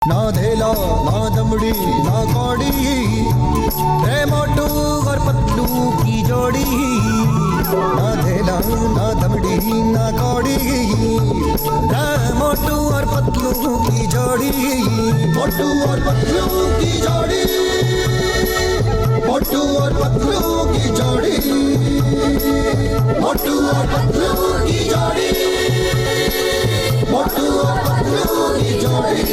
ना धेला ना दमड़ी ना कौड़ी रे मोटू और पतलू की जोड़ी ना धेला ना दमड़ी ना कौड़ी रे मोटू और पतलू की जोड़ी मोटू और पतलू की जोड़ी मोटू और पतलू की जोड़ी मोटू और पतलू की जोड़ी मोटू और पतलू की जोड़ी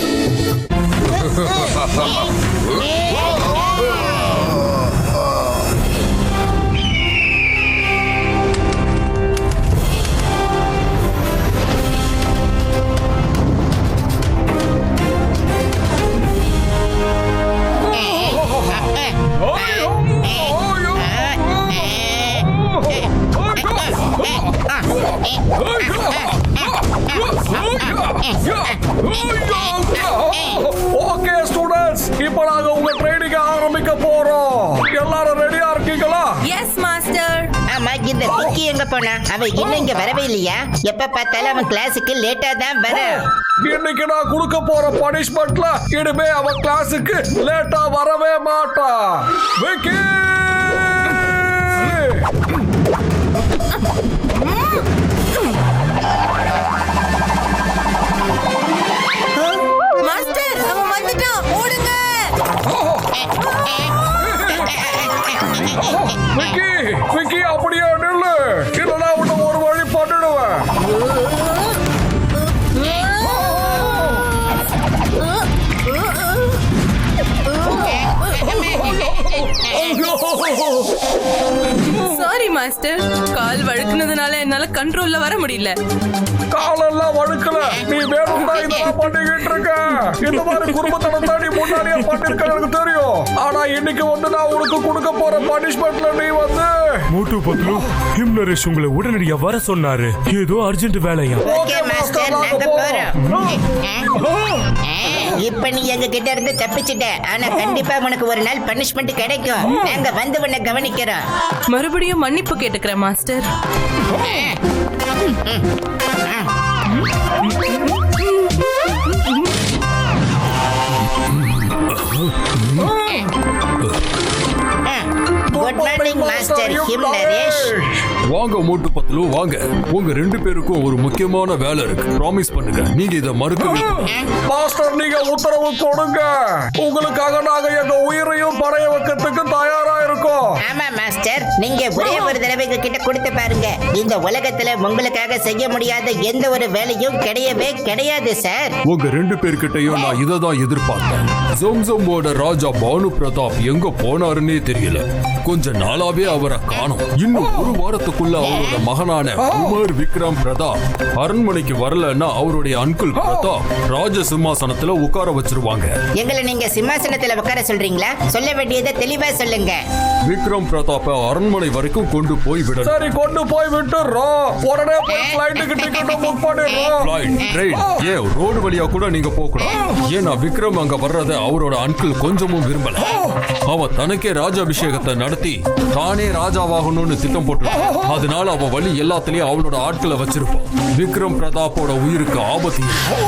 ஓகே ஸ்டூடண்ட்ஸ், இப்போ நாங்க உங்க ட்ரைனிங் ஆரம்பிக்க போறோம். எல்லாரும் ரெடியா இருக்கீங்களா? Yes master. ஆமா, இந்த விக்கி எங்க போனா? அவன் இன்னும் இங்க வரவே இல்லையா? எப்ப பார்த்தாலும் அவன் கிளாஸுக்கு லேட்டா தான் வரும். இன்னைக்கு நான் கொடுக்க போற பனிஷ்மெண்ட்ல இனிமே அவன் கிளாஸுக்கு லேட்டா வரவே மாட்டான். விக்கி! மாஸ்டர், அவன் வந்துட்டான். ஓடுங்க. விக்கி, விக்கி அப்படியே நில்லு. இல்லனா உன்னை ஒரு வழி பண்ணிடுவேன். சாரி மாஸ்டர், கால் வழுக்குனதுனால என்னால கண்ட்ரோல்ல வர முடியல. காலெல்லாம் வழுக்கல, நீ வேணும்னா இதெல்லாம் பண்ணிக்கிட்டு இருக்க. இந்த மாதிரி குடும்பத்தோட தாண்டி முன்னாடியே பண்ணிருக்க எனக்கு தெரியும். ஆனா இன்னைக்கு வந்து நான் உனக்கு கொடுக்க போற பனிஷ்மெண்ட்ல நீ வந்து மோட்டு பத்லு, ஹிம் நரேஷ் உங்களை உடனடியா வர சொன்னாரு. ஏதோ அர்ஜென்ட் வேலையா. ஓகே மாஸ்டர், நாங்க போறோம். இப்ப நீ எங்க கிட்ட இருந்து தப்பிச்சிட்ட. ஆனா கண்டிப்பா உனக்கு ஒரு நாள் பனிஷ்மெண்ட் கிடைக்கும். நாங்க வந்து உன்னை கவனிக்கிறோம். மறுபடியும் மன்னிப்பு கேட்டுக்கிறேன் master. Good morning master him Naresh. வாங்க மோட்டு பத்லு, வாங்க. உங்க ரெண்டு பேருக்கும் ஒரு முக்கியமான வேலை இருக்கு. ப்ராமிஸ் பண்ணுங்க, நீங்க இத மறுக்கவே மாஸ்டர் நீங்க உத்தரவு கொடுங்க. உங்களுக்காக நாங்க எங்க உயிரையும் படைய வைக்கிறதுக்கு தயாரா இருக்கோம். ஆமா மாஸ்டர், நீங்க ஒரே ஒரு தடவை கிட்ட கொடுத்து பாருங்க. இந்த உலகத்துல உங்களுக்காக செய்ய முடியாத எந்த ஒரு வேலையும் கிடையவே கிடையாது சார். உங்க ரெண்டு பேர்கிட்டயும் நான் இதை தான் எதிர்பார்த்தேன். ஜோம்ஜோமோட ராஜா பானு பிரதாப் எங்க போனாருன்னே தெரியல. கொஞ்ச நாளாவே அவரை காணோம். இன்னும் ஒரு வாரத்துக்குள்ள அவரோட மகனான குமார் விக்ரம் பிரதாப் அரண்மனைக்கு வரலன்னா அவருடைய அங்கிள் பிரதாப் ராஜ சிம்மாசனத்துல உட்கார வச்சிருவாங்க. எங்களை நீங்க சிம்மாசனத்துல உட்கார சொல்றீங்களா? சொல்ல வேண்டியதை தெளிவா சொல்லுங்க. விக்ரம் பிரதாப்ப அரண்மனை வரைக்கும் கொண்டு போய் விடணும். சரி, கொண்டு போய் விட்டுறோம். உடனே போய் ஃளைட்டுக்கு டிக்கெட் புக் பண்ணிடுறோம். ஃளைட், ட்ரெயின், ஏன் ரோடு வழியா கூட நீங்க போகலாம். ஏன்னா விக்ரம் அங்க வர்றத அவரோட அங்கிள் கொஞ்சமும் விரும்பல. அவன் தனக்கே ராஜாபிஷேகத்தை நடத்தி தானே ராஜாவாகணும்னு திட்டம் போட்டு, அதனால அவன் வழி எல்லாத்திலயும் அவனோட ஆட்களை வச்சிருப்பான். விக்ரம் பிரதாப்போட உயிருக்கு ஆபத்து.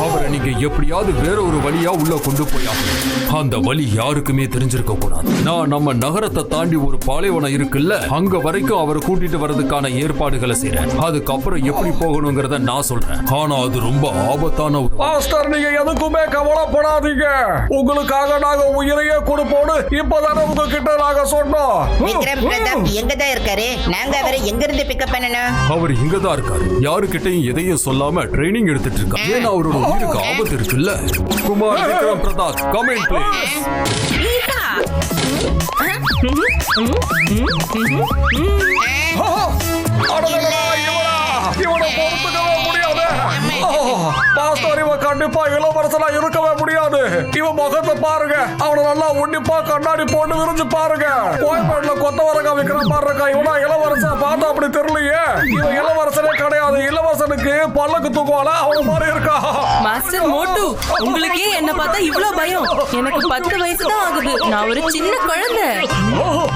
அவரை நீங்க எப்படியாவது வேற ஒரு வழியா உள்ள கொண்டு போயாகணும். அந்த வழி யாருக்குமே தெரிஞ்சிருக்க கூடாது. நான் நம்ம நகரத்தை தாண்டி ஒரு பாலைவனம் இருக்குல்ல, அங்க வரைக்கும் அவரை கூட்டிட்டு வர்றதுக்கான ஏற்பாடுகளை செய்றேன். அதுக்கப்புறம் எப்படி போகணுங்கிறத நான் சொல்றேன். ஆனா அது ரொம்ப ஆபத்தான ஒரு. மாஸ்டர் நீங்க எதுக்குமே கவலைப்படாதீங்க. உங்களுக்காக நாங்க உயிரையே கொடுப்போம்னு இப்பதானே உங்ககிட்ட நாங்க சொன்னோம். விக்ரம் பிரதாப் எங்கதான் இருக்காரு? நாங்க அவரை எங்க இருந்து பிக்கப் பண்ணணும்? அவர் இங்கதான் இருக்காரு. யாருக்கிட்டையும் எதையும் சொல்லாம ட்ரைனிங் எடுத்துட்டு இருக்காரு. ஏன்னா அவரோட உயிருக்கு ஆபத்து இருக்குல்ல. Kumar Vikram Pratap, come in please. இவனை பொறுத்துக்கவே முடியாது. மாஸ்டர் இவன் கண்டிப்பா இளவரசனா இருக்கவே முடியாது. இவன் முகத்தை பாருங்க, அவனை நல்லா உன்னிப்பா கண்ணாடி போட்டு விரிஞ்சு பாருங்க. கோயம்பேடுல கொத்தவரங்க விக்கிற மாதிரி இருக்கா. இவனா இளவரசன் பார்த்தா அப்படி தெரியலையே. இவன் இளவரசனே கிடையாது. இளவரசனுக்கு பல்லக்கு தூக்குவாளா அவன மாதிரி இருக்கா. மாஸ்டர் மோட்டு, உங்களுக்கே என்ன பார்த்தா இவ்ளோ பயம்? எனக்கு 10 வயசு தான் ஆகுது. நான் ஒரு சின்ன குழந்தை.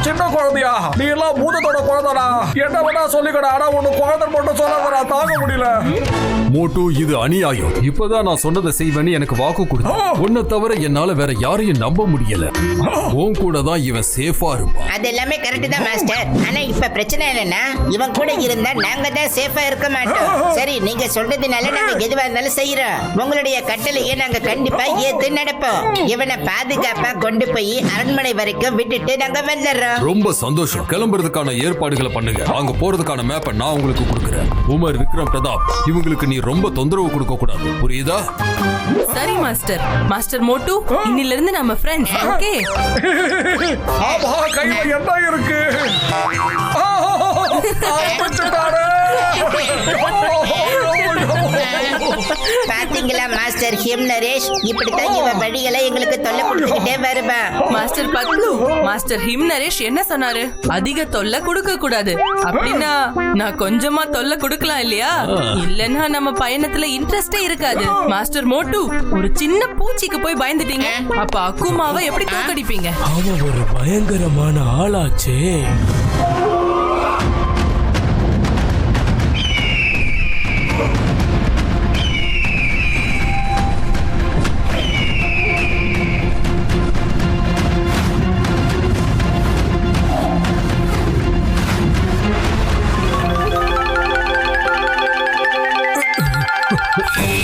சின்ன குழந்தையா? நீ எல்லாம் பூதத்தோட குழந்தைடா. என்ன வேணா சொல்லிக்கடா. ஆனா உனக்கு குழந்தை மட்டும் சொல்லாதடா, தாங்க முடியல. மோட்டு, இது அநியாயம். இப்பதான் நான் சொன்னதை செய்வேன்னு எனக்கு வாக்கு கொடுத்தேன். உன்னை தவிர என்னால வேற யாரையும் நம்ப முடியல. உன் கூட தான் இவன் சேஃபா இருப்பான். அது எல்லாமே கரெக்ட் தான் மாஸ்டர். ஆனா இப்ப பிரச்சனை என்னன்னா இவன் கூட இருந்தா நாங்க தான் சேஃபா இருக்க மாட்டோம். சரி, நீங்க சொல்றதுனால நாங்க எதுவா இருந்தாலும் செய்யறோம். உங்களுடைய கட்டளையை நாங்க கண்டிப்பா ஏத்து நடப்போம். இவனை பாதுகாப்பா கொண்டு போய் அரண்மனை வரைக்கும் விட்டுட்டு நாங்க வந்துடுறோம். ரொம்ப சந்தோஷம். கிளம்புறதுக்கான ஏற்பாடுகளை பண்ணுங்க. அங்க போறதுக்கான மேப்பை நான் உங்களுக்கு கொடுக்குறேன். உமர், விக்ரம், பிரதாப் இவங்களுக்கு நீ ரொம்ப தொந்தரவு கொடுக்க கூடாது, புரியுதா? சரி மாஸ்டர். மாஸ்டர் மோட்டு, இன்னில இருந்து நம்ம ஃப்ரெண்ட்ஸ். ஓகே? ஆமா, கையில என்ன இருக்கு? ஆரம்பிச்சுட்டாரு. பாத்தீங்களா மாஸ்டர் ஹிம் நரேஷ், இப்படித்தான் இவன் வழிகளை எங்களுக்கு தொல்லை கொடுத்துக்கிட்டே வருவான். Master Patlu, master him Naresh என்ன சொன்னாரு? அதிக தொல்லை கொடுக்க கூடாது அப்படின்னா நான் கொஞ்சமா தொல்லை கொடுக்கலாம் இல்லையா? இல்லன்னா நம்ம பயணத்துல இன்ட்ரெஸ்டே இருக்காது. மாஸ்டர் மோட்டு, ஒரு சின்ன பூச்சிக்கு போய் பயந்துட்டீங்க, அப்ப அக்குமாவை எப்படி தோக்கடிப்பீங்க? அவன் ஒரு பயங்கரமான ஆளாச்சே.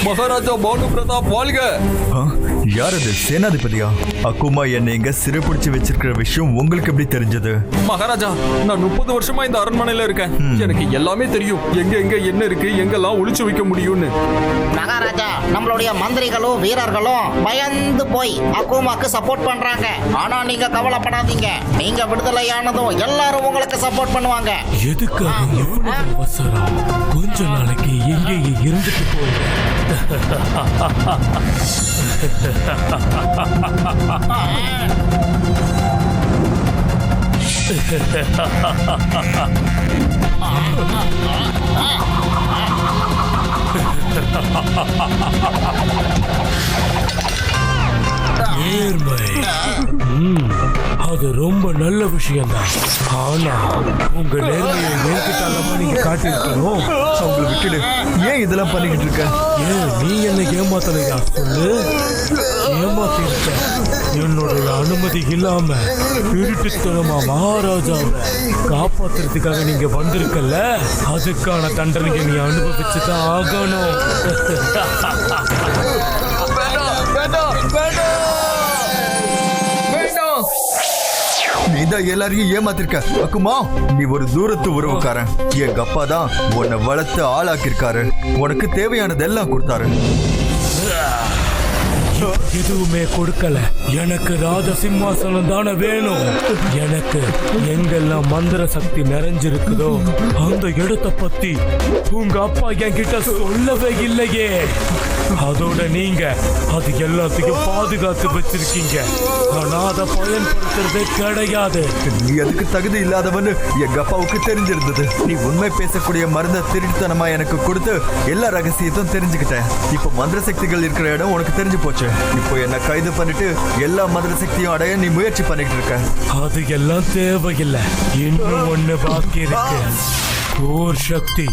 மகாராஜா பானு பிரதாப் வாழ்க. யார் அது? சேனாதிபதியா? அக்குமா என்னை இங்க சிறைப்பிடிச்சு வச்சிருக்கிற விஷயம் உங்களுக்கு எப்படி தெரிஞ்சது? மகாராஜா, நான் 30 வருஷமா இந்த அரண்மனையில இருக்கேன். எனக்கு எல்லாமே தெரியும். எங்க எங்க என்ன இருக்கு, எங்கெல்லாம் ஒளிச்சு வைக்க முடியும்னு. மகாராஜா, நம்மளுடைய மந்திரிகளும் வீரர்களும் பயந்து போய் அக்குமாக்கு சப்போர்ட் பண்றாங்க. ஆனா நீங்க கவலைப்படாதீங்க, நீங்க விடுதலையானதும் எல்லாரும் உங்களுக்கு சப்போர்ட் பண்ணுவாங்க. எதுக்காக எவ்வளவு அவசரம்? கொஞ்ச நாளைக்கு எங்கேயே இருந்துட்டு போங்க. நேர்மை அது ரொம்ப நல்ல விஷயம் தான். ஆனா உங்க நேர்மையை என்கிட்ட நீங்க காட்டியிருக்கணும். அவங்களை விட்டுடு. ஏன் இதெல்லாம் பண்ணிக்கிட்டு இருக்க? ஏன் நீ என்ன ஏமாத்தலையா? சொல்லு. ஏமாத்திருக்க. என்னுடைய அனுமதி இல்லாம திருட்டுத்தனமா மகாராஜாவை காப்பாத்துறதுக்காக நீங்க வந்திருக்கல, அதுக்கான தண்டனையை நீ அனுபவிச்சுதான் ஆகணும். நீதான் எல்லாரையும் ஏமாத்திருக்க அக்குமா. நீ ஒரு தூரத்து உறவுக்காரன். எங்க அப்பா தான் உன்னை வளர்த்து ஆளாக்கிருக்காரு. உனக்கு தேவையானதெல்லாம் கொடுத்தாரு. எதுவுமே கொடுக்கல. எனக்கு ராஜ சிம்மாசனம் தானே வேணும். எனக்கு எங்கெல்லாம் மந்திர சக்தி நிறைஞ்சிருக்குதோ அந்த இடத்தை பத்தி உங்க அப்பா என்கிட்ட சொல்லவே இல்லையே. அதோட நீங்க அது எல்லாத்தையும் பாதுகாத்து வச்சிருக்கீங்க. ஆனா அதை பயன்படுத்துறதே கிடையாது. நீ அதுக்கு தகுதி இல்லாதவன்னு எங்க அப்பாவுக்கு தெரிஞ்சிருந்தது. நீ உண்மை பேசக்கூடிய மருந்த திருட்டுத்தனமா எனக்கு கொடுத்து எல்லா ரகசியத்தையும் தெரிஞ்சுக்கிட்டேன். இப்ப மந்திர சக்திகள் இருக்கிற இடம் உனக்கு தெரிஞ்சு போச்சு. இப்போ என்ன கைது பண்ணிட்டு எல்லா மந்திர சக்தியும் அடைய நீ முயற்சி பண்ணிட்டு இருக்க. அது எல்லாம் தேவையில்லை. இன்னும் ஒண்ணு பாக்கி இருக்கு. ஓர் சக்தி.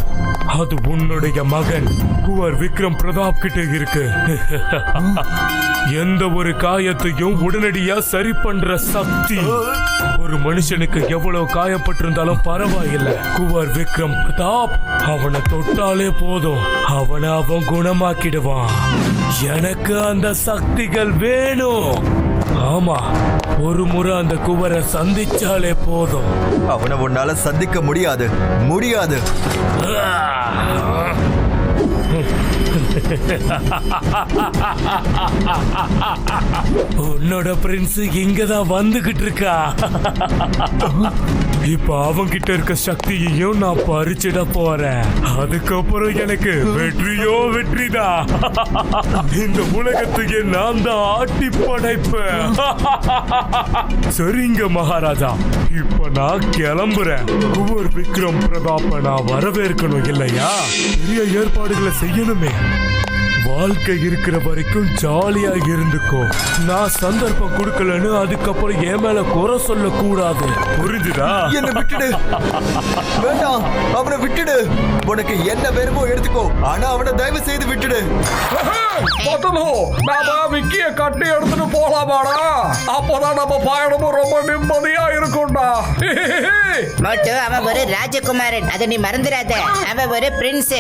அது உன்னுடைய மகன் குவர் விக்ரம் பிரதாப் கிட்ட இருக்கு. எந்த ஒரு காயத்தையும் உடனடியா சரி பண்ற சக்தி. ஒரு மனுஷனுக்கு எவ்வளவு காயப்பட்டிருந்தாலும் பரவாயில்லை, குவர் விக்ரம் பிரதாப் அவனை தொட்டாலே போதும், அவனை அவன் குணமாக்கிடுவான். எனக்கு அந்த சக்திகள் வேணும். ஆமா, ஒரு முறை அந்த குவரை சந்திச்சாலே போதும். அவனை உன்னால சந்திக்க முடியாது. உன்னோட பிரின்ஸ் இங்கதான் வந்துகிட்டு இருக்கா. இப்ப அவங்கிட்ட இருக்க சக்தியையும் நான் பறிச்சிட போறேன். அதுக்கப்புறம் எனக்கு வெற்றியோ வெற்றிதான். இந்த உலகத்துக்கு நான் தான் ஆட்டி படைப்பேன். சரிங்க மகாராஜா, இப்ப நான் கிளம்புறேன். குவர் விக்ரம் பிரதாப்ப நான் வரவேற்கணும் இல்லையா? பெரிய ஏற்பாடுகளை செய்யணுமே. வாழ்க்கை இருக்கிற வரைக்கும் ஜாலியா இருந்துக்கோ. நான் சந்தர்ப்பம் கொடுக்கலன்னு அதுக்கப்புறம் என் மேல குறை சொல்ல கூடாது. புரிஞ்சுதா? என்ன விட்டுடு. வேண்டாம், அவனை விட்டுடு. உனக்கு என்ன வேணுமோ எடுத்துக்கோ, ஆனா அவனை தயவு செய்து விட்டுடு. பட்டுலு, நாம விக்கிய கட்டி எடுத்துட்டு போலாமாடா? அப்பதான் நம்ம பயணமும் ரொம்ப நிம்மதியா இருக்கும்டா. மோட்டு, அவன் ஒரு ராஜகுமாரன், அதை நீ மறந்துடாத. அவன் ஒரு பிரின்ஸ்.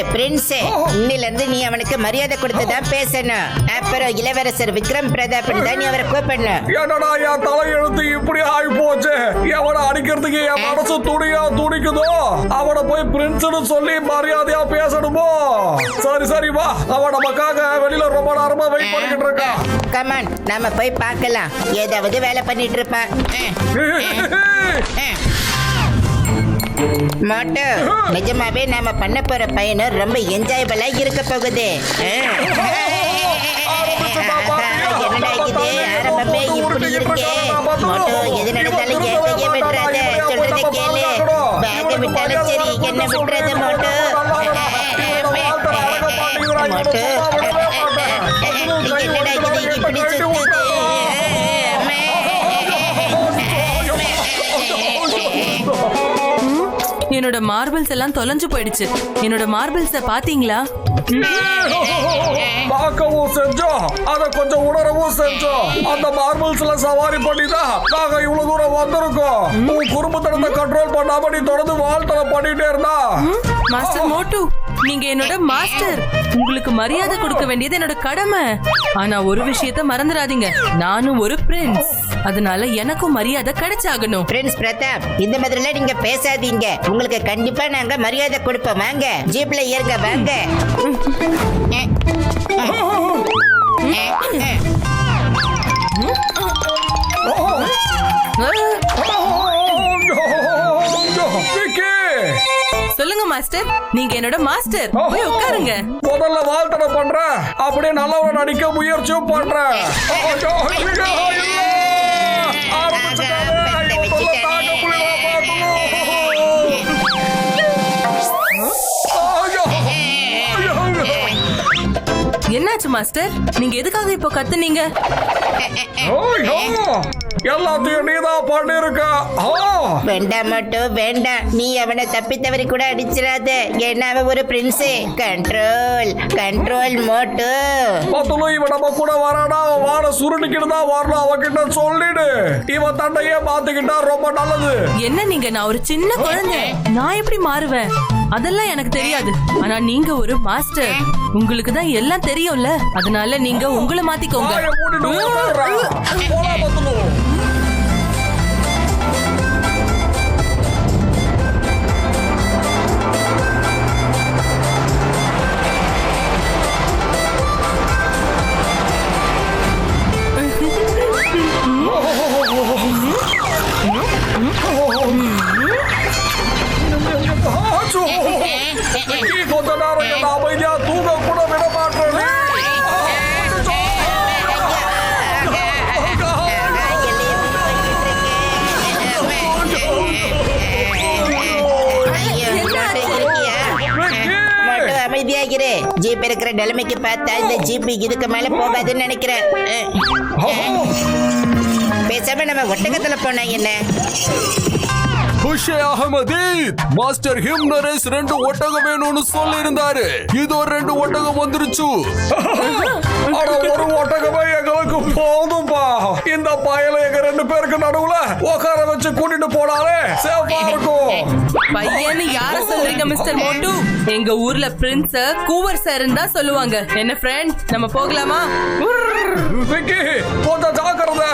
இன்னில இருந்து நீ அவனுக்கு மரியாதை கொடுத்துதான் பேசணும். அப்புறம் இளவரசர் விக்ரம் பிரதாப் தான் நீ அவரை கூப்பிடணும். என்னடா என் தலையெழுத்து இப்படி ஆகி போச்சு. எவனை அடிக்கிறதுக்கு என் மனசு துணியா துடிக்குதோ அவனை போய் பிரின்ஸ்னு சொல்லி மரியாதையா பேசணுமோ? சரி வா, அவன் நமக்காக வெளியில ரொம்ப நேரமா வெயிட் பண்ணிக்கிட்டு இருக்கான். கமான், நாம போய் பார்க்கலாம். ஏதாவது வேலை பண்ணிட்டு இருப்பான். மோட்டு, நிஜமாவே நாம பண்ண போற பயணம் ரொம்ப என்ஜாயபிளா இருக்க போகுது. என்னடா இது, ஆரம்பமே இப்படி இருக்கே. மோட்டு, எது நடந்தாலும் கையை விட்டுறாத, சொல்றதை கேளு. பேக விட்டாலும் சரி, என்ன விட்டுறது மோட்டு. மோட்டு, என்னடா இது இப்படி சுத்துது? என்னோட மார்பிள்ஸ் எல்லாம் தொலைஞ்சு போயிடுச்சு. என்னோட மார்பிள்ஸ பாத்தீங்களா? பார்க்கவும் செஞ்சோம், அத கொஞ்சம் உணரவும் செஞ்சோம். அந்த மார்பிள்ஸ்ல சவாரி பண்ணிதான் நாங்க இவ்வளவு தூரம் வந்திருக்கோம். உன் குடும்பத்தனத்தை கண்ட்ரோல் பண்ணாம நீ தொடர்ந்து வாழ்த்தலை பண்ணிட்டே இருந்தா. மாஸ்டர் மோட்டு, நீங்க என்னோட மாஸ்டர். உங்களுக்கு மரியாதை கொடுக்க வேண்டியது என்னோட கடமை. ஆனா ஒரு விஷயத்த மறந்துடாதீங்க, நானும் ஒரு பிரின்ஸ். அதனால எனக்கும் மரியாதை கிடைச்சாகணும். பிரின்ஸ் பிரதாப், இந்த மாதிரிலாம் நீங்க பேசாதீங்க. உங்களுக்கு கண்டிப்பா நாங்க மரியாதை கொடுப்போம். வாங்க, ஜீப்ல ஏறுங்க, வாங்க. சொல்லுங்க மாஸ்டர், நீங்க என்னோட மாஸ்டர். போய் உட்காருங்க. முதல்ல வாழ்த்தனை பண்ற, அப்படியே நல்லவன நடிக்க முயற்சியும் பண்ற. என்னாச்சு மாஸ்டர்? நீங்க எதுக்காக இப்போ கத்துனீங்க? எல்லாத்தையும் நீதான் பண்ணிருக்க. வேண்டாம் மட்டும் வேண்டாம். நீ அவனை தப்பி தவறி கூட அடிச்சிடாத. ஏன்னா அவன் ஒரு பிரின்ஸ். கண்ட்ரோல் மோட்டு. பத்துலும் இவன் நம்ம கூட வரானா, அவன் வாழ சுருட்டிக்கிட்டு தான் வரணும். அவகிட்ட சொல்லிடு, இவன் தண்டையே மாத்திக்கிட்டா ரொம்ப நல்லது. என்ன நீங்க, நான் ஒரு சின்ன குழந்தை, நான் எப்படி மாறுவேன்? அதெல்லாம் எனக்கு தெரியாது. ஆனா நீங்க ஒரு மாஸ்டர், உங்களுக்கு தான் எல்லாம் தெரியும்ல. அதனால நீங்க உங்களை மாத்திக்கோங்க. கொஞ்ச நேரம் என்ன அமைதியா தூங்க கூட விட மாட்டேன். அமைதியாகிறே. ஜீப் இருக்கிற நிலைமைக்கு பார்த்தா இந்த ஜீப் இதுக்கு மேல போகாதுன்னு நினைக்கிறேன். பேசாம நம்ம ஒட்டகத்துல போனா என்ன? குஷே அகமதீத், மாஸ்டர் ஹிம்னரேஸ் 2 ஒட்டகம் வேணும்னு சொல்லி இருந்தாரு. இதோ 2 ஒட்டகம் வந்துருச்சு. ஆனா ஒரு ஒட்டகமே எங்களுக்கு போதும்பா. இந்த பயல எங்க 2 பேருக்கு நடுவுல உட்கார வச்சு கூட்டிட்டு போனாலே சேஃபா இருக்கும். பையன்னு யார சொல்றீங்க மிஸ்டர் மோட்டு? எங்க ஊர்ல பிரின்ஸ் கூவர் சார்ன்னு தான் சொல்லுவாங்க. என்ன ஃப்ரெண்ட், நம்ம போகலாமா? விக்கி, கொஞ்சம் ஜாக்கிரதை.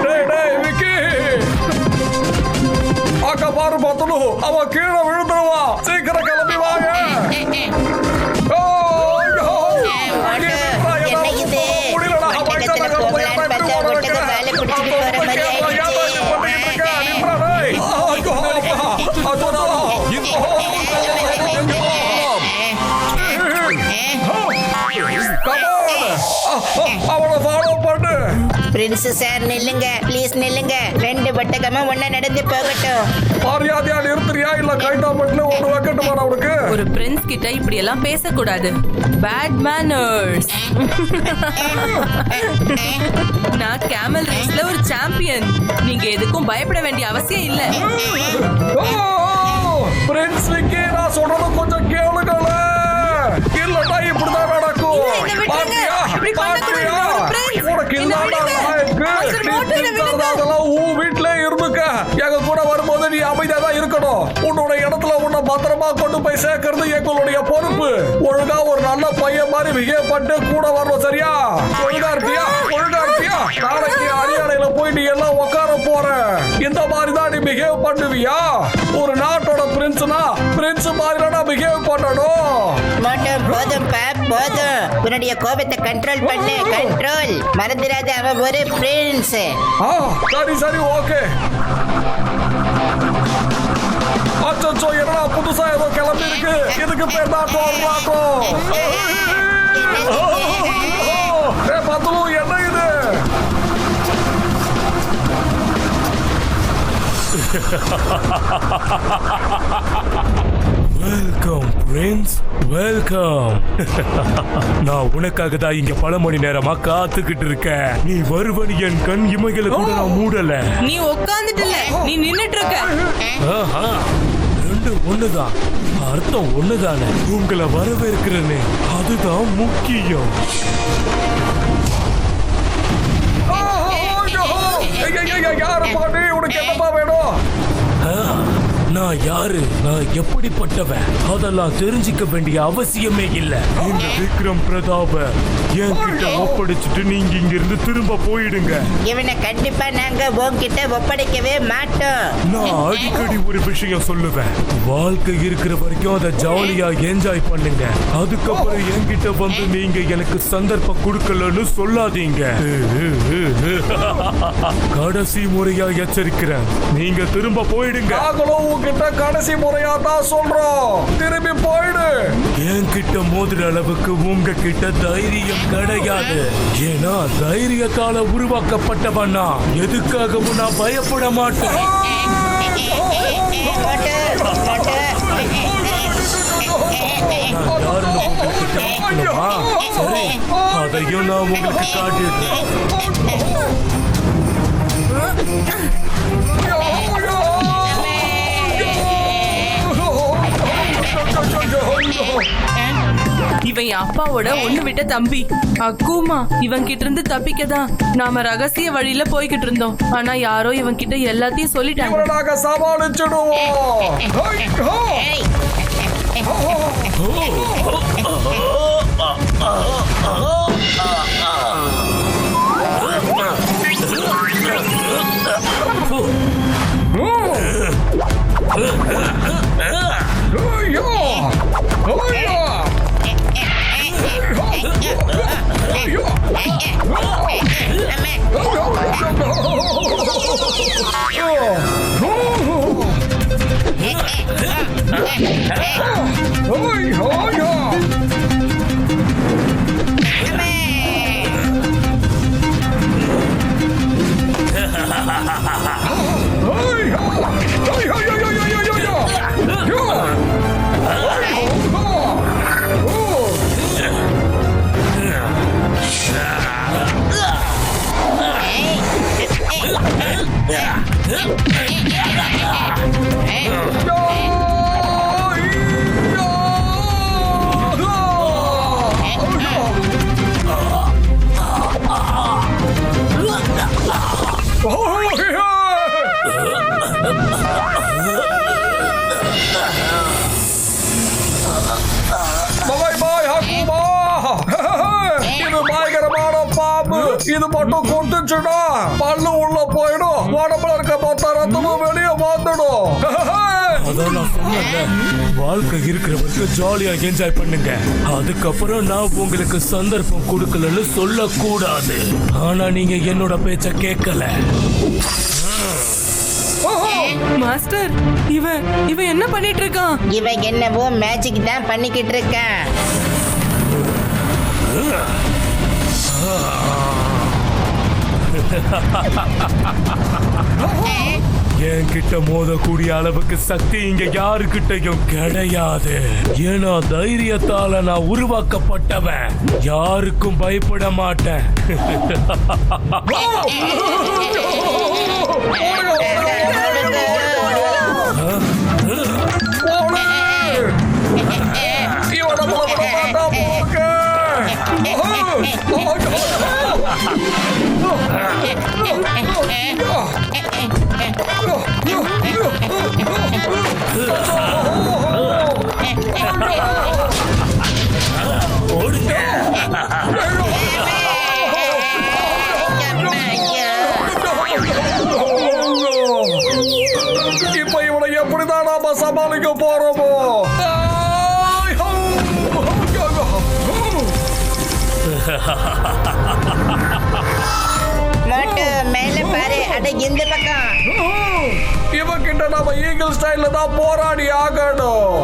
டேய் விக்கி, அக்கா பாரு பத்துலு, அவ கீழே விழுந்துருவா. சீக்கிரம் கிளம்பி வாங்க. என்ன இது? ஒட்டகத்துல போகலான்னு பார்த்தா ஒட்டகம் வேலை பிடிச்சிட்டு போற மாதிரி ஆயிடுச்சு. அவனை ஃபாலோ பண்ணு. பிரின்ஸ் சார் நில்லுங்க, ப்ளீஸ் நில்லுங்க. 2 ஒட்டகமும் ஒண்ணா நடந்து போகட்டும். மரியாதையா நிறுத்துறியா இல்ல கைட்டாமட்ல ஒண்ணு வைக்கட்டுமா அவனுக்கு? ஒரு பிரின்ஸ் கிட்ட இப்படி எல்லாம் பேசக்கூடாது. Bad manners. நான் கேமல் ரேஸ்ல ஒரு சாம்பியன். நீங்க எதுக்கும் பயப்பட வேண்டிய அவசியம் இல்ல. பிரின்ஸ் விக்கி, நான் சொல்றது கொஞ்சம் கேளுங்களே. இல்லடா இப்படிதான் நடக்கும். உனக்கு இல்லாத அதெல்லாம் உன் வீட்டுல இருந்துக்க. எங்க கூட வரும்போது நீ அமைதியா தான் இருக்கணும். உன்னோட இடத்துல உன்னை பத்திரமா கொண்டு போய் சேர்க்கறது எங்களுடைய பொறுப்பு. ஒழுங்கா ஒரு நல்ல பையன் மாதிரி பிஹேவ் பண்ணிட்டு கூட வரணும், சரியா? ஒழுங்கா இருப்பியா? ஒழுங்கா இருப்பியா? நாளைக்கு அரியணையில போய் நீ எல்லாம் உட்கார போற. இந்த மாதிரி தான் நீ பிஹேவ் பண்ணுவியா? ஒரு நாட்டோட பிரின்ஸ்னா பிரின்ஸ் மாதிரி பிஹேவ் பண்ணணும். போதும் போதும். உன்னுடைய கோபத்தை கண்ட்ரோல் பண்ணு, கண்ட்ரோல். மறந்துடாத, அவன் ஒரு பிரின்ஸ். சரி சரி, ஓகே. அச்சோ, என்னடா புதுசா ஏதோ கிளம்பி இருக்கு. இதுக்கு பேர் தான் டோர்னாடோ. பத்துலு, என்ன இது? Welcome Prince, welcome. நான் உனக்காக தான் இங்க பல மணி நேரமா காத்துக்கிட்டு இருக்கேன். நீ வருவனி என் கண் இமைகளை கூட நான் மூடல. நீ உட்கார்ந்துட்டல, நீ நின்னுட்டு இருக்க. ரெண்டு ஒண்ணுதான், அர்த்தம் ஒண்ணுதானே. உங்களை வரவேற்கிறேன்னு, அதுதான் முக்கியம். யாரு பாட்டி? உனக்கு என்னப்பா வேணும்? நான் யாரு, நான் எப்படிப்பட்டவன் அதெல்லாம் தெரிஞ்சுக்க வேண்டிய அவசியமே இல்ல. இந்த விக்ரம் பிரதாப என்கிட்ட ஒப்படைச்சிட்டு நீங்க இங்க இருந்து திரும்ப போயிடுங்க. இவனை கண்டிப்பா நாங்க உன்கிட்ட ஒப்படைக்கவே மாட்டோம். நான் அடிக்கடி ஒரு விஷயம் சொல்லுவேன். வாழ்க்கை இருக்கிற வரைக்கும் அதை ஜாலியா என்ஜாய் பண்ணுங்க. அதுக்கப்புறம் என்கிட்ட வந்து நீங்க எனக்கு சந்தர்ப்பம் கொடுக்கலன்னு சொல்லாதீங்க. கடைசி முறையா எச்சரிக்கிறேன், நீங்க திரும்ப போயிடுங்க. உன்கிட்ட கடைசி முறையா தான் சொல்றோம், திரும்பி போயிடு. என்கிட்ட மோதுற அளவுக்கு உங்ககிட்ட தைரியம் கிடையாது. ஏன்னா தைரியத்தால உருவாக்கப்பட்டவனா. எதுக்காகவும் நான் பயப்பட மாட்டேன். சரி, அதையும் நான் உங்களுக்கு காட்டிடுறேன். இவன் என் அப்பாவோட ஒண்ணு விட்ட தம்பி அக்கூமா. இவன் கிட்ட இருந்து தப்பிக்கதான் நாம ரகசிய வழியில போய்கிட்டு இருந்தோம். ஆனா யாரோ இவன் கிட்ட எல்லாத்தையும் சொல்லிட்டாங்க. நாங்க சமாளிச்சிடுவோம். இது மட்டும் கொடுத்துச்சுடா, பல்லு உள்ள போயிடும், உடம்புல இருக்க மொத்த ரத்தமும் வெளியே வந்துடும். அதான் நான் சொன்னேன்ல, வாழ்க்கை இருக்கிற வரைக்கும் ஜாலியா என்ஜாய் பண்ணுங்க. அதுக்கப்புறம் நான் உங்களுக்கு சந்தர்ப்பம் கொடுக்கலன்னு சொல்லக்கூடாது. ஆனா நீங்க என்னோட பேச்ச கேட்கல. மாஸ்டர், இவன் என்ன பண்ணிட்டு இருக்கான்? இவன் என்னவோ மேஜிக் தான் பண்ணிக்கிட்டு இருக்கான். என்கிட்ட மோதக்கூடிய அளவுக்கு சக்தி இங்க யாருக்கிட்டையும் கிடையாது. ஏன்னா தைரியத்தால நான் உருவாக்கப்பட்டவன். யாருக்கும் பயப்பட மாட்டேன். இப்ப இவனை எப்படிதான் நாம சமாளிக்க போறோமோ? மோட்டு மேல பாரு, அட இந்த பக்கம். இவகிட்ட நம்ம ஈகிள் ஸ்டைல்ல தான் போராடி ஆகணும்.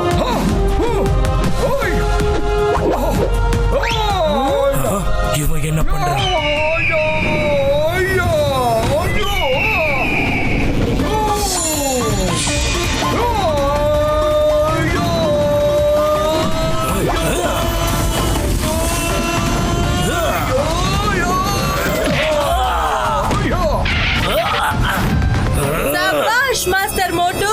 இவன் என்ன பண்றான்? சபாஷ் master Motu.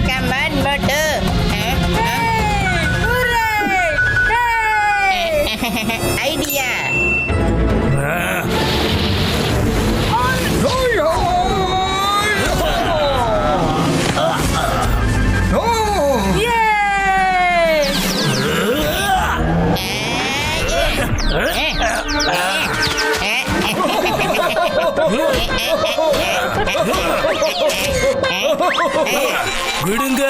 Come on, Motu. Idea. விடுங்க.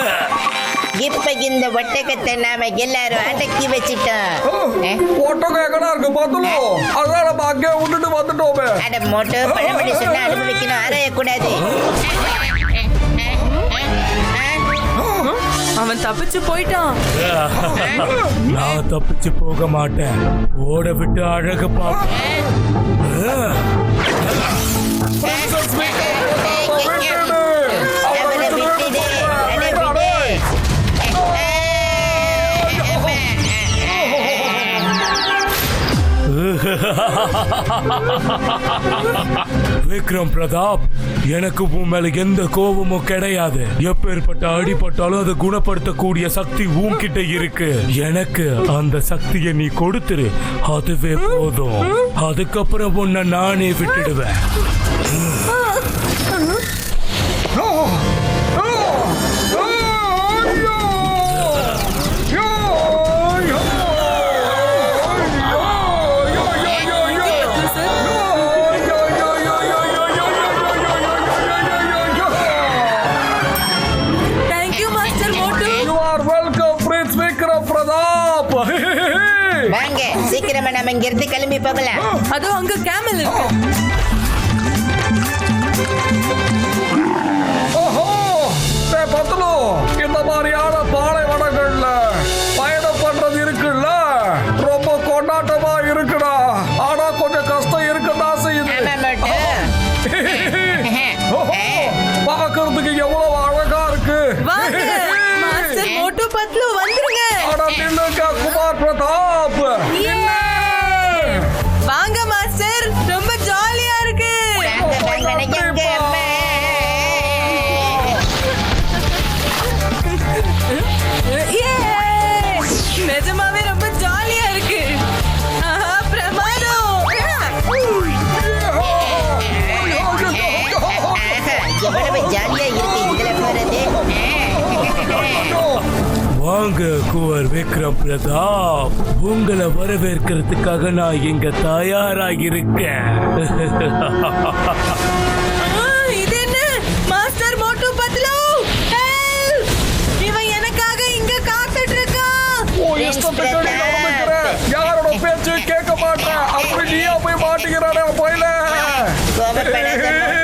இப்ப இந்த ஒட்டகத்தை நாம எல்லாரும் அடக்கி வச்சிட்டோம். ஒட்டகம் எங்கடா இருக்கு பாத்துலோ? அதான் நம்ம அங்கே விட்டுட்டு வந்துட்டோமே. அட மோட்டு, பழமொழி சொன்னா அனுபவிக்கணும், ஆராயக்கூடாது. அவன் தப்பிச்சு போயிட்டான். நான் தப்பிச்சு போக மாட்டேன். ஓட விட்டு அழகு அவரை விட்டுடு, அட விடு. விக்ரம் பிரதாப், எனக்கு உன் மேல எந்த கோபமும் கிடையாது. எப்பேற்பட்ட அடிபட்டாலும் அதை குணப்படுத்தக்கூடிய சக்தி உன்கிட்ட இருக்கு. எனக்கு அந்த சக்தியை நீ கொடுத்துரு, அதுவே போதும். அதுக்கப்புறம் உன்னை நானே விட்டுடுவேன். வாங்க, சீக்கிரமா நம்ம இங்க இருந்து கிளம்பி போகலாம். அதோ அங்க கேமல் இருக்கு. ஓஹோ, பத்தலோ, இந்த மாதிரியான பாலைவனங்கள்ல பயணம் பண்றது இருக்குல்ல, ரொம்ப கொண்டாட்டமா இருக்குடா. ஆனா கொஞ்சம் கஷ்டம் இருக்குதான் செய்யுது. பாக்குறதுக்கு எவ்வளவு அழகா இருக்கு. மாஸ்டர் மோட்டு பத்லு வந்துருங்க. அட நில்லுங்க குமார் பிரதாப். வாங்க மாஸ்டர், ரொம்ப ஜாலியா இருக்கு. நிஜமாவே ரொம்ப ஜாலியா இருக்கு. பிரமாதம். எவ்வளவு ஜாலியா இருக்கு இதுல போறது. வாங்க குவர் விக்ரம் பிரதாப், உங்களை வரவேற்கிறதுக்காக நான் இங்க தயாராக இருக்கேன். இது என்ன மாஸ்டர் மோட்டு பத்லு? இவன் எனக்காக இங்க காத்துட்டு இருக்கான். யாரோட பேச்சு கேட்க மாட்டேன். அப்படி நீயா போய் மாட்டிக்கிறானே போயில. Control control.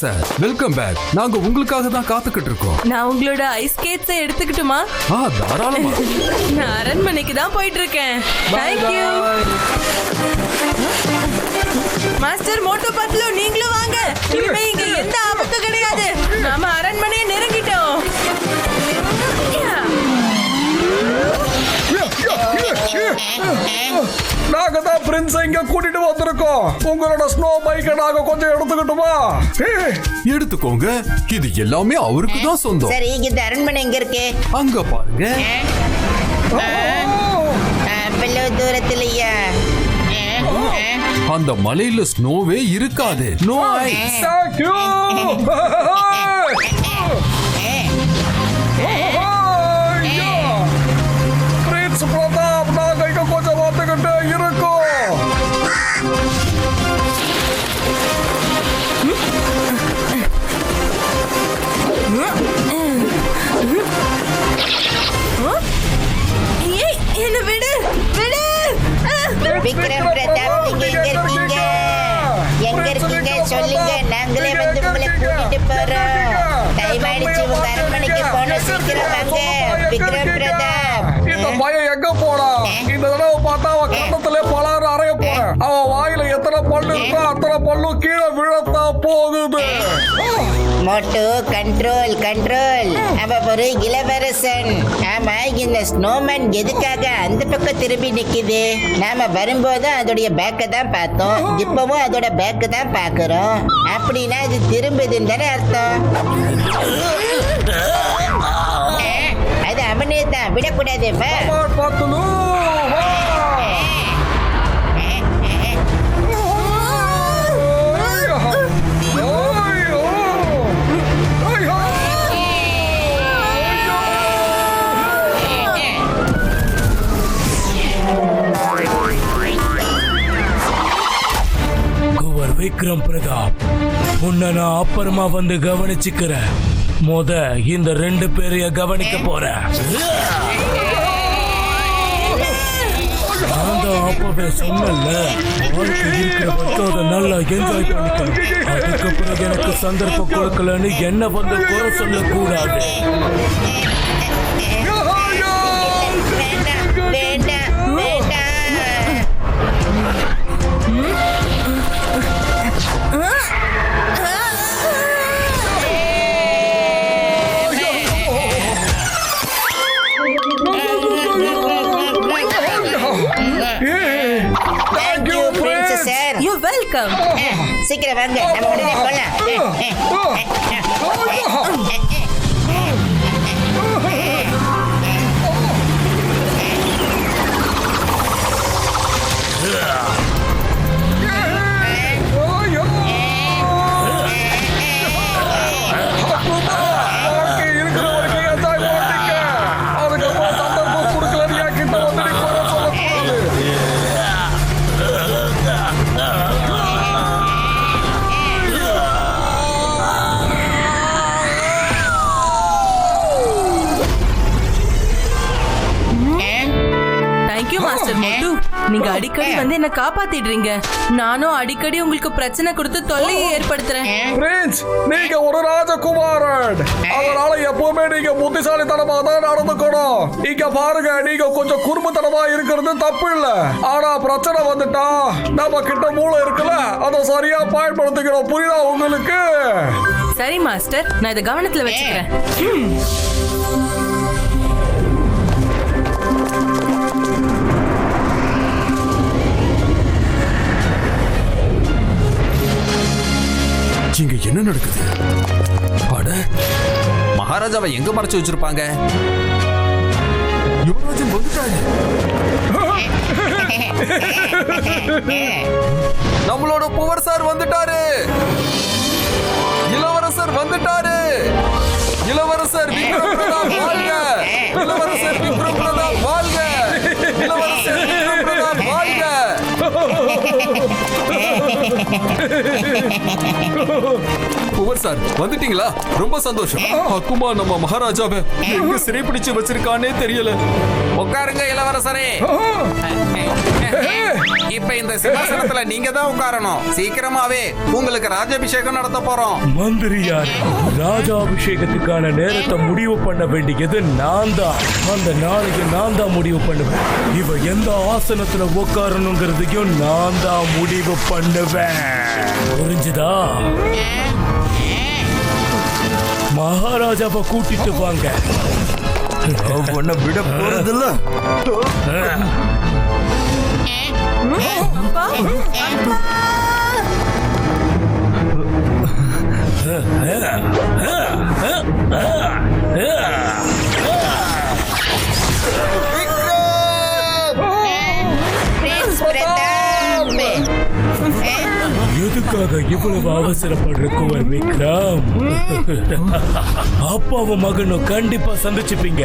Sir, welcome back. நாங்க உங்களுக்காக தான் காத்துக்கிட்டு இருக்கோம். நான் உங்களோட ஐஸ் ஸ்கேட்ஸை எடுத்துக்கிட்டுமா? தாராளமா. நான் அரண்மனைக்கு தான் போயிட்டு இருக்கேன். தேங்க்யூ மாஸ்டர் மோட்டோ பத்லு, நீங்களும் வாங்க. இனிமே இங்க எந்த ஆபத்தும் கிடையாது. நாம அரண்மனையை நெருங்கிட்டோம். நாங்க தான் பிரின்ஸ் இங்க கூட்டிட்டு வந்திருக்கோம். உங்களோட ஸ்னோ பைக்கை நாங்க கொஞ்சம் எடுத்துக்கிட்டுமா? எடுத்துக்கோங்க, இது எல்லாமே அவருக்கு தான் சொந்தம். சரி, இந்த அரண்மனை எங்க இருக்கு? அங்க பாருங்க. அவ்வளவு தூரத்திலயா? அந்த மலையில ஸ்னோவே இருக்காது. No ice. Thank you. Prince Pratap, நாங்க இங்க கொஞ்சம் வந்துகிட்டே இருக்கோம். ஏய், என்னை விடு விடு. விக்ரம் பிரதாப், நீங்க எங்க இருக்கீங்க? எங்க இருக்கீங்க சொல்லுங்க, நாங்களே வந்து உங்களை கூட்டிட்டு போறோம். டைம் ஆயிடுச்சு, உங்க அரண்மனைக்கு போன சீக்கிரம் வாங்க. விக்ரம் பிரதாப், இந்த பையன் எங்க போறான்? இந்த தடவை பார்த்தா அவன் கண்ணத்துல பலாறு அறைய போறேன். அவன் வாயில எத்தனை பல்லு இருக்கோ அத்தனை பல்லும் கீழே விழத்தான் போகுது. மோட்டோ கண்ட்ரோல் கண்ட்ரோல். அவ ஒரு இளவரசன். ஆமா, இந்த ஸ்னோமேன் எதுக்காக அந்த பக்கம் திரும்பி நிக்குது? நாம வரும்போது அதோடைய பேக்கை தான் பார்த்தோம், இப்பவும் அதோட பேக்கு தான் பாக்குறோம். அப்படின்னா அது திரும்புதுன்னு தானே அர்த்தம். அது அவனே தான், விடக்கூடாது. வா. பத்துலு, வா. குவர் விக்ரம் பிரதாப், உன்னை நான் அப்புறமா வந்து கவனிச்சுக்கிறேன். இந்த 2 பேரைய கவனிக்க போறேன். நான் தான் அப்பவே சொன்னல, வாழ்க்கை இருக்கிற வரைக்கும் அதை நல்லா என்ஜாய் பண்ணிக்கணும். அதுக்கு பிறகு எனக்கு சந்தர்ப்பம் கொடுக்கலன்னு என்ன வந்து குறை சொல்லக்கூடாது. வேண்டாம் வேண்டாம் வேண்டாம். Thank you, Prince. Sir, you welcome. சீக்கிரம் வாங்க, நம்ம உடனே போலாம். நீங்க அடிக்கடி வந்து என்ன காப்பாத்திடுறீங்க. நானும் அடிக்கடி உங்களுக்கு பிரச்சனை கொடுத்து தொல்லையை ஏற்படுத்துறேன். பிரின்ஸ், நீங்க ஒரு ராஜகுமாரன், அதனால எப்பவுமே நீங்க புத்திசாலித்தனமா தான் நடந்துக்கணும். இங்க பாருங்க, நீங்க கொஞ்சம் குறும்புத்தனமா இருக்கிறது தப்பு இல்ல. ஆனா பிரச்சனை வந்துட்டா நம்ம கிட்ட மூளை இருக்குல்ல, அதை சரியா பயன்படுத்திக்கிறோம். புரியுதா உங்களுக்கு? சரி மாஸ்டர், நான் இதை கவனத்துல வச்சுக்கிறேன். இங்க என்ன நடக்குது? அட, மகாராஜாவை எங்க மறைச்சு வச்சிருப்பாங்க? யுவராஜன் வந்துட்டாரு. நம்மளோட புவர் வந்துட்டாரு. இளவரசர் வந்துட்டாரு. இளவரசர் விக்ரம் பிரதாப் வாழ்க. இளவரசர் விக்ரம் பிரதாப் வாழ்க. இளவரசர் விக்ரம் பிரதாப் வாழ்க. குவர் சார் வந்துட்டீங்களா? ரொம்ப சந்தோஷம். அக்குமா நம்ம மகாராஜாவை எங்க சிறைப்பிடிச்சு வச்சிருக்கானே தெரியல. உட்காருங்க இளவரசரே. இப்ப இந்த சிம்மாசனத்துல நீங்க தான் உட்காரணும். சீக்கிரமாவே உங்களுக்கு ராஜாபிஷேகம் நடத்த போறோம். மந்திரியார், ராஜாபிஷேகத்துக்கான நேரத்தை முடிவு பண்ண வேண்டியது நான் தான். அந்த நாளைக்கு நான் தான் முடிவு பண்ணுவேன். இவ எந்த ஆசனத்துல உட்காரணுங்கிறதையும் நான் தான் முடிவு பண்ணுவேன். புரிஞ்சுதா? மகாராஜாவை கூட்டிட்டு வாங்க. உன்னை விட போறதில்ல. எதுக்காக இவ்வளவு அவசரப்படுற குவர் விக்ரம்? அப்பாவும் மகனும் கண்டிப்பா சந்திச்சுப்பீங்க,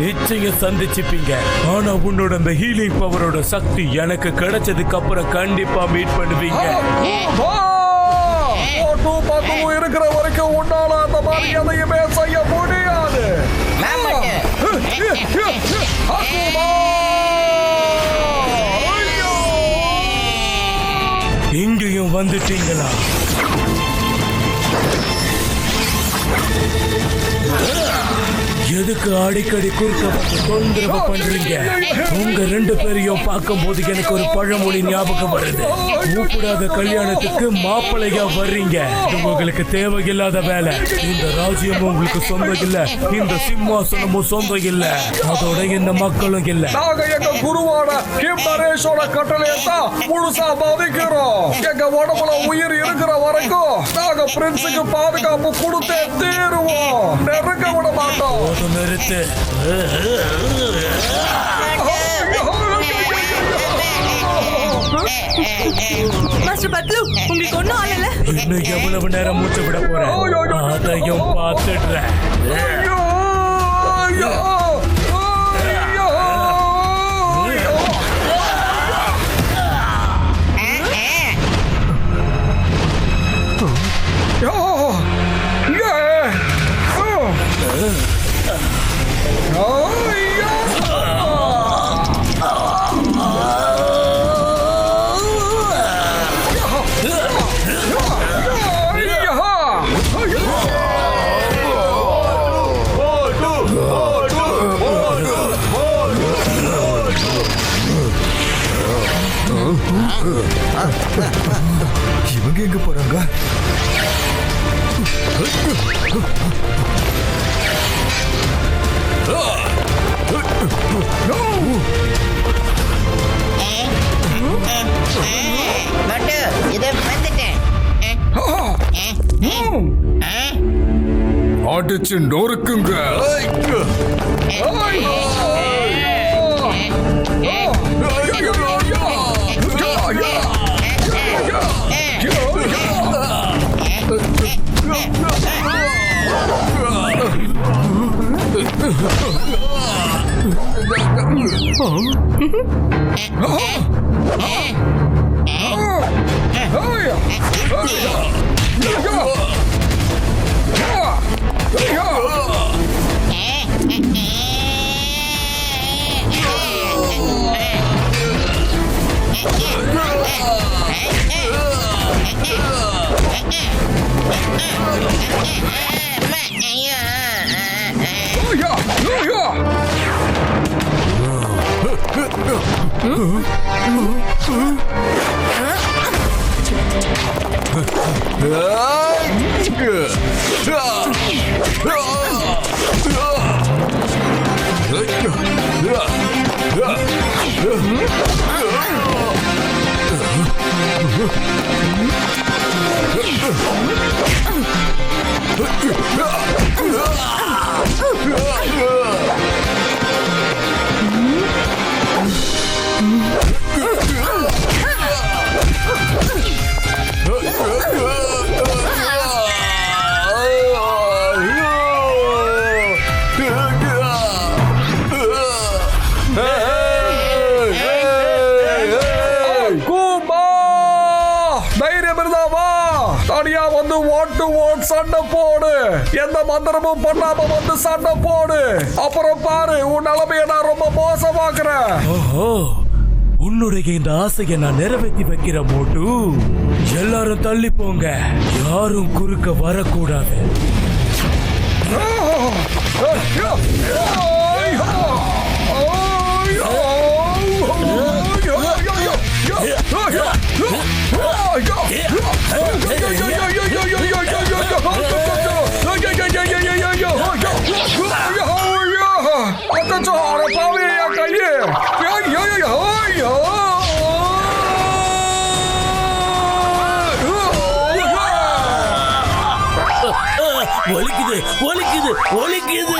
நிச்சயம் சந்திச்சுப்பீங்க. ஆனா உன்னோட அந்த ஹீலிங் பவரோட சக்தி எனக்கு கிடைச்சதுக்கு அப்புறம் கண்டிப்பா மீட் பண்ணுவீங்க. இருக்கிற வரைக்கும் உன்னால அந்த மாதிரி எதையுமே செய்ய முடியாது. இங்கேயும் வந்துட்டீங்களா? எதுக்கு அடிக்கடி குறுக்க வந்து தொந்தரவு பண்றீங்க? உங்க ரெண்டு பேரையும் பார்க்கும் போது எனக்கு ஒரு பழமொழி ஞாபகம் வருது. கூப்பிடாத கல்யாணத்துக்கு மாப்பிள்ளையா வர்றீங்க. உங்களுக்கு தேவையில்லாத வேலை. இந்த ராஜ்யமும் உங்களுக்கு சொந்தம் இல்ல, இந்த சிம்மாசனமும் சொந்தம் இல்ல, அதோட இந்த மக்களும் இல்ல. நாங்க எங்க குருவான கிம் நரேஷோட கட்டளையத்தான் முழுசா மதிக்கிறோம். எங்க உடம்புல உயிர் இருக்கிற வரைக்கும் நாங்க பிரின்ஸுக்கு பாதுகாப்பு கொடுத்தே தீருவோம். நெருங்க விட மாட்டோம். நிறுத்து. மாஸ்டர் பத்லு, உங்களுக்கு ஒண்ணும் ஆகல. இன்னும் எவ்வளவு நேரம் மூச்சு விட போறேன், அதையும் பார்த்துடுறேன். இவங்க எங்க போறாங்க? அடிச்சு நொறுக்குங்க. தைரியம் இருந்தா சண்டை போடு. எந்த மந்திரமும் பண்ணாம வந்து சண்டை போடு. அப்புறம் பாரு உன் நிலைமைய நான் ரொம்ப மோசமாக்குறேன். ஓஹோ, உன்னுடைய இந்த ஆசையை நான் நிறைவேற்றி வைக்கிற மோட்டு. எல்லாரும் தள்ளி போங்க, யாரும் குறுக்க வரக்கூடாது. ஒலிக்குது ஒலிக்குது ஒலிக்குது.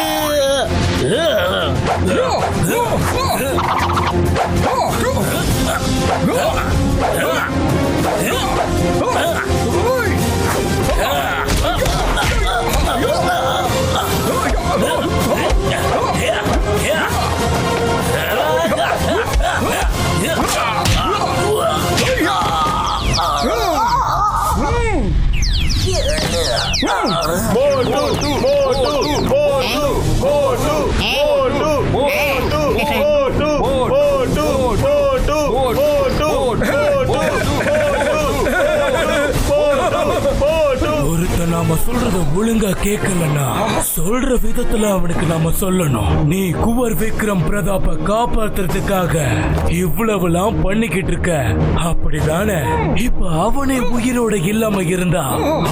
நாம சொல்றத ஒழுங்கா கேட்கலன்னா சொல்ற விதத்துல அவனுக்கு நாம சொல்லணும். நீ குவர் விக்ரம் பிரதாப்ப காப்பாத்துறதுக்காக இவ்வளவுலாம் பண்ணிக்கிட்டு இருக்க, அப்படிதானே? இப்ப அவனே உயிரோட இல்லாம இருந்தா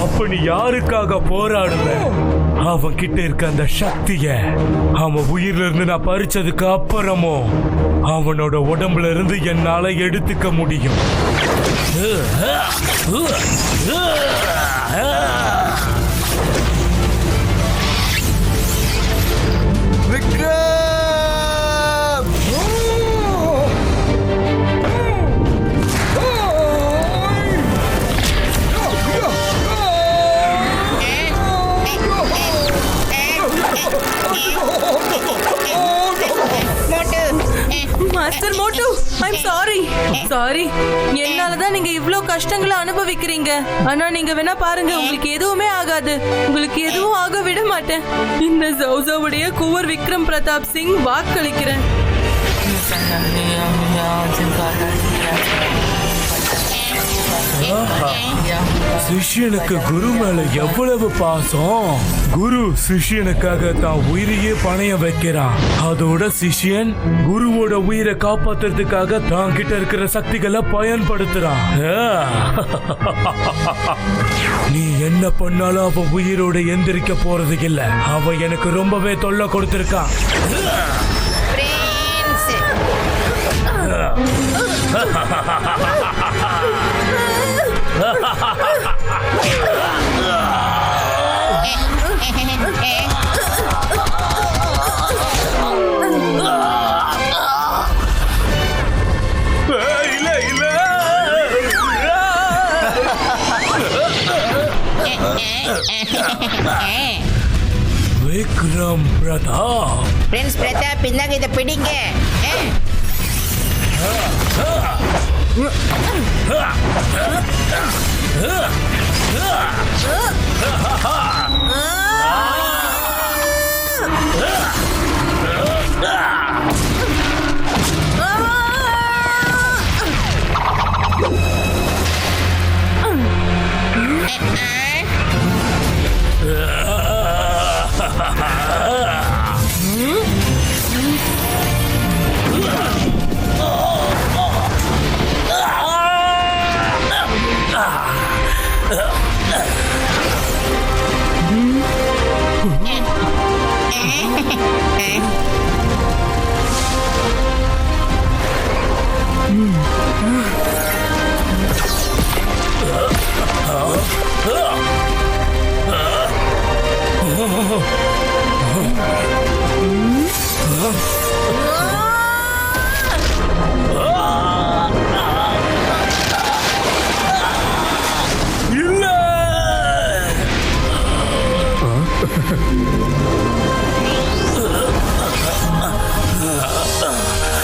அப்ப நீ யாருக்காக போராடுவ? அவன் கிட்ட இருக்க அந்த சக்திய அவன் உயிர்ல இருந்து நான் பறிச்சதுக்கு அப்புறமும் அவனோட உடம்புல இருந்து என்னால எடுத்துக்க முடியும். Master Motu, I'm sorry. என்னாலதான் நீங்க இவ்ளோ கஷ்டங்களை அனுபவிக்கிறீங்க. ஆனா நீங்க வேணா பாருங்க, உங்களுக்கு எதுவுமே ஆகாது. உங்களுக்கு எதுவும் ஆக விட மாட்டேன். இந்த ஜவுஜவுடைய குவர் விக்ரம் பிரதாப் சிங் வாக்களிக்கிறேன். சிஷ்யனுக்கு குரு மேல எவ்வளவு பாசம். குரு சிஷ்யனுக்காக தான் உயிரையே பணைய வைக்கிறான். அதோட சிஷ்யன் குருவோட உயிரை காப்பாத்துறதுக்காக தான் கிட்ட இருக்கிற சக்திகளை பயன்படுத்துறான். நீ என்ன பண்ணாலும் அவன் உயிரோட எந்திரிக்க போறது இல்ல. அவன் எனக்கு ரொம்பவே தொல்லை கொடுத்திருக்கான். விக்ரம் பிரதாப், பிரின்ஸ் பிரதாப், இந்தாங்க இதை பிடிங்க.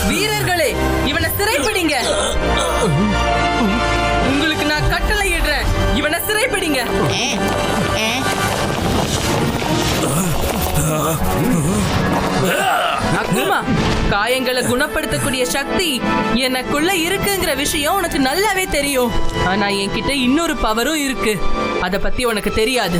வீரர்களே, இவனை சிறைப்பிடிங்க. உங்களுக்கு நான் கட்டளை இடுறேன், இவனை சிறைப்பிடிங்க. அக்குமா, காயங்களை குணப்படுத்தக்கூடிய சக்தி எனக்குள்ள இருக்குங்கிற விஷயம் உனக்கு நல்லாவே தெரியும். ஆனா என்கிட்ட இன்னொரு பவரும் இருக்கு. அத பத்தி உனக்கு தெரியாது.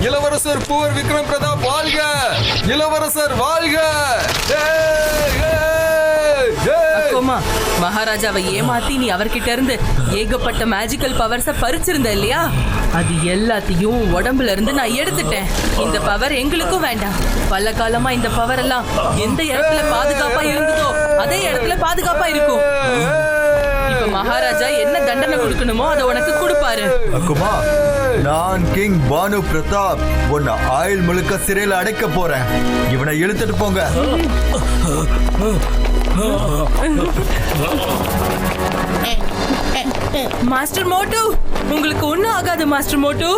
இளவரசர் பூவர் விக்ரம் பிரதாப் வாழ்க! இளவரசர் வாழ்க! அக்குமா, மகாராஜாவை ஏமாத்தி நீ அவர்கிட்ட இருந்து ஏகப்பட்ட மேஜிக்கல் பவர்ஸ பறிச்சிருந்த இல்லையா? அது எல்லாத்தையும் உடம்புல இருந்து நான் எடுத்துட்டேன். இந்த பவர் எங்களுக்கும் வேண்டாம். பல காலமா இந்த பவர் எல்லாம் எந்த இடத்துல பாதுகாப்பா இருந்ததோ அதே இடத்துல பாதுகாப்பா இருக்கும். இப்ப மகாராஜா என்ன தண்டனை கொடுக்கணுமோ அதை உனக்கு கொடுப்பாரு. அக்குமா, நான் கிங் பானு பிரதாப் உன்னை ஆயுள் முழுக்க சிறையில் அடைக்க போறேன். இவனை இழுத்துட்டு போங்க. மாஸ்டர் மோட்டு, உங்களுக்கு ஒண்ணும் ஆகாது மாஸ்டர் மோட்டு.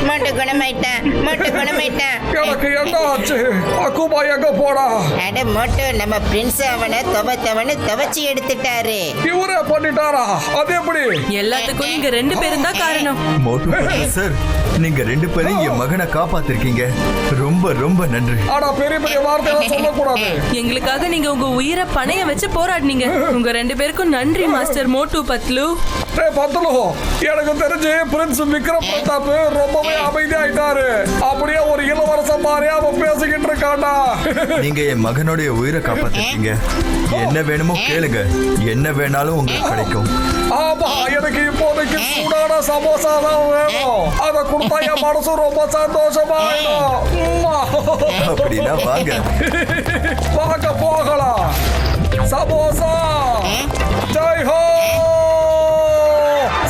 மோட்டு குணமாயிட்டான், மோட்டு குணமாயிட்டான். எனக்கு என்ன ஆச்சு? அக்குமா எங்க போடா? அட மோட்டு, நம்ம பிரின்ஸ் அவனை துவச்சி எடுத்துட்டாரு. இவரே பண்ணிட்டாரா? அது எப்படி? எல்லாத்துக்கும் நீங்க 2 பேரும் தான் காரணம். மோட்டு சார், நீங்க 2 பேரும் என் மகனை காப்பாத்திருக்கீங்க. ரொம்ப ரொம்ப நன்றி. ஆனா பெரிய பெரிய வார்த்தையெல்லாம் சொல்லக்கூடாது. எங்களுக்காக நீங்க உங்க உயிரை பணைய வச்சு போராடினீங்க. உங்க 2 பேருக்கும் நன்றி மாஸ்டர் மோட்டு பத்லு. பத்லு, எனக்கு தெரிஞ்சு பிரின்ஸ் விக்ரம் பிரதாப் ரொம்பவே அமைதியாயிட்டாரு. அப்படியே ஒரு இளவரசன் மாதிரி அவன் பேசிக்கிட்டு இருக்காண்டா. நீங்க என் மகனுடைய உயிரை காப்பாத்திருக்கீங்க. என்ன வேணுமோ கேளுங்க, என்ன வேணாலும் உங்களுக்கு கிடைக்கும். ஆமா, எனக்கு இப்போதைக்கு சூடான சமோசா தான் வேணும். அதை கொடுத்தா என் மனசு ரொம்ப சந்தோஷமாயிடும். அப்படின்னா வாங்க. வாங்க போகலாம். சமோசா ஜெய் ஹோ!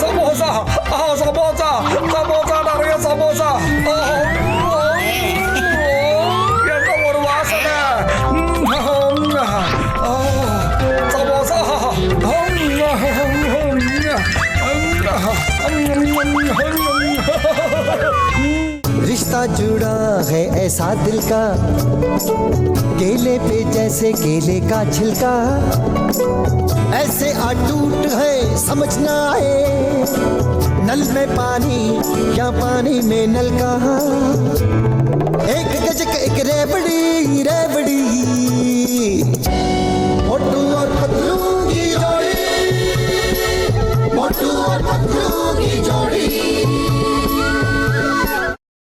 சமோசா, சமோசா, சமோசா, நிறைய சமோசா. என்ன ஒரு வாசனை! சமோசா. रिश्ता जुड़ा है ऐसा दिल का, केले पे जैसे केले का छिलका, ऐसे अटूट है समझ ना आए, नल में पानी या पानी में नल का।